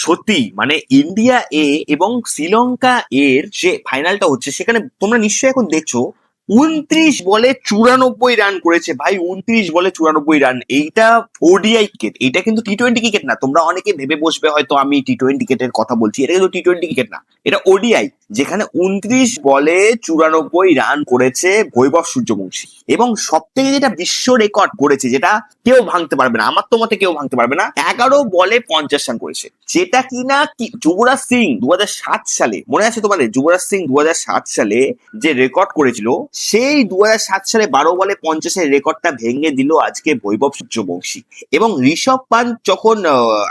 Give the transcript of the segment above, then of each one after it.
সত্যি মানে ইন্ডিয়া এ এবং শ্রীলঙ্কা এর যে ফাইনালটা হচ্ছে সেখানে তোমরা নিশ্চয়ই এখন দেখছো 29 বলে 94 রান করেছে ভাই। 29 বলে 94 রান, এইটা ওডিআই ক্রিকেট, এটা কিন্তু টি-20 ক্রিকেট না। তোমরা অনেকে ভেবে বসবে হয়তো আমি টি-20 ক্রিকেটের কথা বলছি, এটা কিন্তু টি-20 ক্রিকেট না, এটা ওডিআই, যেখানে 29 বলে 94 রান করেছে বৈভব সূর্যবংশী। এবং সব থেকে যেটা বিশ্ব রেকর্ড করেছে, যেটা কেউ ভাঙতে পারবে না, আমার তো মতে কেউ ভাঙতে পারবে না, 11 বলে 50 রান করেছে। যেটা কিনা কি যুবরাজ সিং 2007 সালে, মনে আছে তোমাদের? যুবরাজ সিং 2007 সালে যে রেকর্ড করেছিল, সেই 2007 সালে 12 বলে 50-এর রেকর্ডটা ভেঙে দিল আজকে বৈভব সূর্যবংশী। এবং ঋষভ পান্ত যখন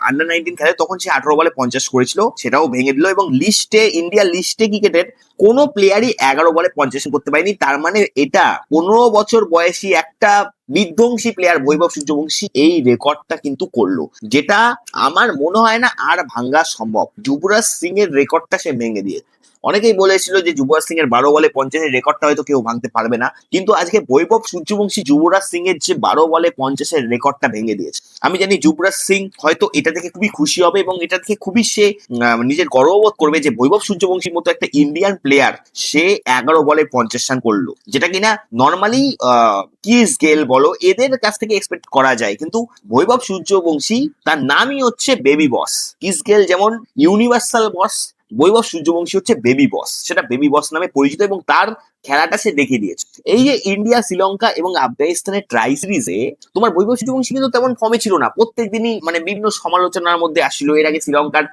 আন্ডার 19 খেলে তখন সে 18 বলে 50 করেছিল, সেটাও ভেঙে দিল। এবং লিস্টে, ইন্ডিয়া লিস্টে ক্রিকেটের কোনো প্লেয়ারই 11 বলে 50 করতে পারেনি। তার মানে এটা 15 বছর বয়সী একটা বিধ্বংসী প্লেয়ার বৈভব সূর্যবংশী এই রেকর্ডটা কিন্তু করলো, যেটা আমার মনে হয় না আর ভাঙ্গা সম্ভব। যুবরাজ সিং এর রেকর্ডটা সে ভেঙে দিয়েছে। অনেকেই বলেছিল যে যুবরাজ সিং এর 12 বলে 50-এর রেকর্ডটা হয়তো কেউ ভাঙতে পারবে না, কিন্তু আজকে বৈভব সূর্যবংশী যুবরাজ সিং এর যে 12 বলে 50-এর রেকর্ডটা ভেঙে দিয়েছে। আমি জানি যুবরাজ সিং হয়তো এটা থেকে খুবই খুশি হবে এবং এটা থেকে খুবই সে নিজের গর্ববোধ করবে যে বৈভব সূর্যবংশীর মতো একটা ইন্ডিয়ান প্লেয়ার সে 11 বলে 50 রান করলো, যেটা কিনা নর্মালি ক্রিস গেল বলো এদের কাছ থেকে এক্সপেক্ট করা যায়। কিন্তু বৈভব সূর্যবংশী তার নামই হচ্ছে বেবি বস। ক্রিস গেল যেমন ইউনিভার্সাল বস, বৈভব সূর্যবংশী হচ্ছে বেবি বস, সেটা বেবি বস নামে পরিচিত এবং তার খেলাটা সে দেখিয়ে দিয়েছে। এই যে ইন্ডিয়া, শ্রীলঙ্কা এবং আফগানিস্তানের ট্রাই সিরিজে তোমার বৈভব সূর্যবংশী কিন্তু তেমন ফর্মে ছিল না, প্রত্যেক দিনই মানে বিভিন্ন সমালোচনার মধ্যে আসছিল। এর আগে শ্রীলঙ্কার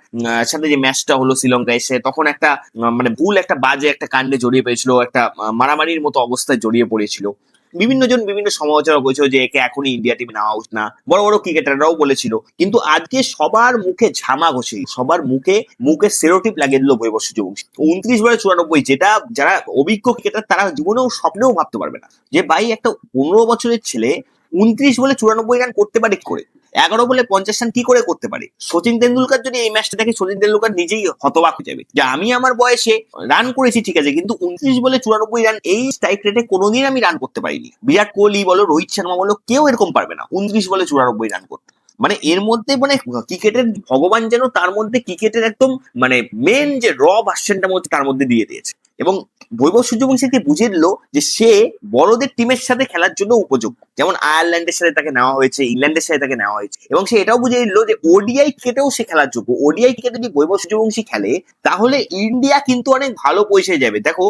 সাথে যে ম্যাচটা হলো শ্রীলঙ্কায়, সে তখন একটা মানে ভুল একটা বাজে একটা কাণ্ডে জড়িয়ে পড়েছিল, একটা মারামারির মতো অবস্থায় জড়িয়ে পড়েছিল। বিভিন্ন জন বিভিন্ন সমালোচনা করেছিল যে একে এখনই ইন্ডিয়া টিমে নেওয়া উচিত না, বড় বড় ক্রিকেটাররাও বলেছিল। কিন্তু আজকে সবার মুখে ঝামা ঘষে, সবার মুখে মুখে সেরোটিপ লাগিয়ে দিল বৈভব সূর্যবংশী। 29 বলে 94, যেটা যারা অভিজ্ঞ ক্রিকেটার তারা জীবনেও স্বপ্নেও ভাবতে পারবে না যে ভাই একটা 15 বছরের ছেলে 29 বলে 94 রান করতে পারে কি করে, 11 বলে 50 রান কি করে করতে পারে। সচিন তেন্ডুলকার যদি এই ম্যাচটা দেখে, সচিন তেন্ডুলকার নিজেই হতবাক হয়ে যাবে যে আমি আমার বয়সে রান করেছি ঠিক আছে, কিন্তু 29 বলে 94 রান এই স্ট্রাইক রেটে কোনোদিন আমি রান করতে পারিনি। বিরাট কোহলি বলো, রোহিত শর্মা বলো, কেউ এরকম পারবে না 29 বলে 94 রান করতে। মানে এর মধ্যে মানে ক্রিকেটের ভগবান যেন তার মধ্যে ক্রিকেটের একদম মানে মেন যে ভার্সনটা মধ্যে তার মধ্যে দিয়ে দিয়েছে। এবং বৈভব সূর্যবংশীকে বুঝিয়ে দিল যে সে বড়দের টিমের সাথে খেলার জন্য উপযোগ্য। যেমন আয়ারল্যান্ডের সাথে তাকে নেওয়া হয়েছে, ইংল্যান্ডের সাথে তাকে নেওয়া হয়েছে, এবং সে এটাও বুঝিয়ে দিল যে ওডিআই ক্রিকেটেও সে খেলার যোগ্য। ওডিআই ক্রিকেটে যদি বৈভব সূর্যবংশী খেলে তাহলে ইন্ডিয়া কিন্তু অনেক ভালো পয়সায় যাবে। দেখো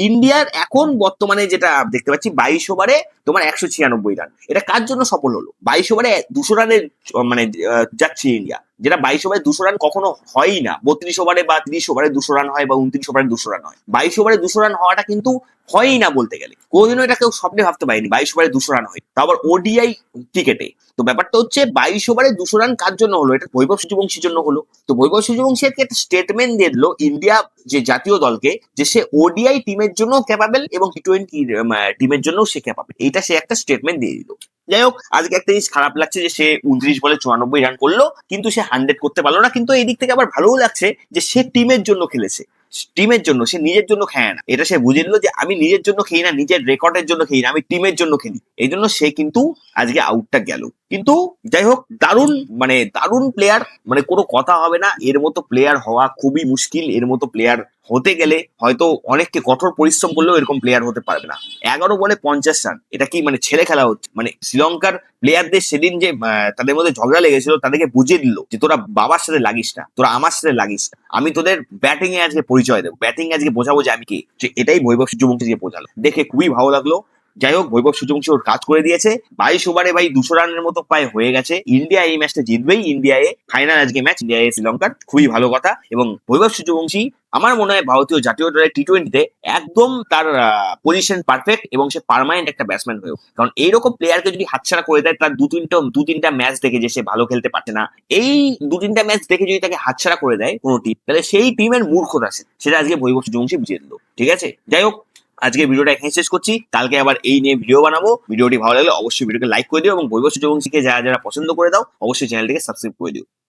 ইন্ডিয়ার এখন বর্তমানে যেটা দেখতে পাচ্ছি, 22 ওভারে তোমার 196 রান, এটা কার জন্য সফল হলো? 22 ওভারে 200 রানের মানে যাচ্ছে ইন্ডিয়া, যেটা 22 ওভারে 200 রান কখনো হয়ই না। 32 ওভারে বা 30 ওভারে 200 রান হয়, বা 29 ওভারে 200 রান হয়। 22 ওভারে 200 রান হওয়াটা কিন্তু হয়ই না বলতে গেলে, কোনোদিনও এটা কেউ স্বপ্নে ভাবতে পারেনি 22 ওভারে 200 রান হয়, তা আবার ওডিআই ক্রিকেটে। তো ব্যাপারটা হচ্ছে 22 ওভারে 200 রান কার জন্য হলো? এটা বৈভব সূর্যবংশীর জন্য হলো। তো বৈভব সূর্যবংশী একটা স্টেটমেন্ট দিয়ে দিল ইন্ডিয়া যে জাতীয় দলকে, যে সে ওডিআই টিমের জন্য ক্যাপাবেল এবং টি-20 টিমের জন্য সে ক্যাপাবেল, এইটা সে একটা স্টেটমেন্ট দিয়ে দিল। যাই হোক, আজকে একটা জিনিস খারাপ লাগছে যে সে 29 বলে 94 রান করলো, কিন্তু সে 100 করতে পারলো না। কিন্তু এই দিক থেকে আবার ভালোও লাগছে যে সে টিমের জন্য খেলেছে, টিমের জন্য, সে নিজের জন্য খেলে না। এটা সে বুঝে নিল যে আমি নিজের জন্য খেলি না, নিজের রেকর্ডের জন্য খেলি না, আমি টিমের জন্য খেলি। এই জন্য সে কিন্তু আজকে আউটটা গেল। কিন্তু যাই হোক, দারুণ মানে দারুণ প্লেয়ার, মানে কোনো কথা হবে না, এর মতো প্লেয়ার হওয়া খুবই মুশকিল। এর মতো প্লেয়ার হতে গেলে হয়তো অনেককে কঠোর পরিশ্রম করলেও এরকম প্লেয়ার হতে পারবে না। 11 বলে 50 রান, এটা কি মানে ছেলে খেলা হচ্ছে? মানে শ্রীলঙ্কার প্লেয়ারদের সেদিন যে তাদের মধ্যে ঝগড়া লেগেছিল, তাদেরকে বুঝিয়ে দিল যে তোরা বাবার সাথে লাগিস না, তোরা আমার সাথে লাগিস না, আমি তোদের ব্যাটিং এ আজকে পরিচয় দেবো, ব্যাটিং এ আজকে বোঝাবো যে আমি কে। এটাই বৈভব সূর্যবংশীকে বোঝালো, দেখে খুবই ভালো লাগলো। যাই হোক, বৈভব সূর্যবংশী ওর কাজ করে দিয়েছে। 22 ওভারে ভাই 200 রানের মতো প্রায় হয়ে গেছে। ইন্ডিয়া এই ম্যাচটা জিতবেই। ইন্ডিয়ায় ফাইনাল আজকে ম্যাচ, ইন্ডিয়া শ্রীলঙ্কার, খুবই ভালো কথা। এবং বৈভব সূর্যবংশী আমার মনে হয় ভারতীয় জাতীয় দলের টি-20-তে একদম তার পজিশন পারফেক্ট, এবং সে পার্মানেন্ট একটা ব্যাটসম্যান হয়েও। কারণ এইরকম প্লেয়ারকে যদি হাতছাড়া করে দেয়, তার দু তিনটা ম্যাচ দেখে যে সে ভালো খেলতে পারছে না, এই 2-3টা ম্যাচ দেখে যদি তাকে হাতছাড়া করে দেয় কোনো টিম, তাহলে সেই টিমের মূর্খতা আছে, সেটা আজকে বৈভব সূর্যবংশী বুঝিয়ে দিল। ঠিক আছে, যাই হোক, আজকে ভিডিওটা এখানে শেষ করছি। কালকে আবার এই নিয়ে ভিডিও বানাবো। ভিডিওটি ভালো লাগলে অবশ্যই ভিডিওকে লাইক করে দিও, এবং বৈভব সূর্যবংশীকে যারা যারা পছন্দ করে দাও অবশ্যই চ্যানেলটিকে সাবস্ক্রাইব করে দিও।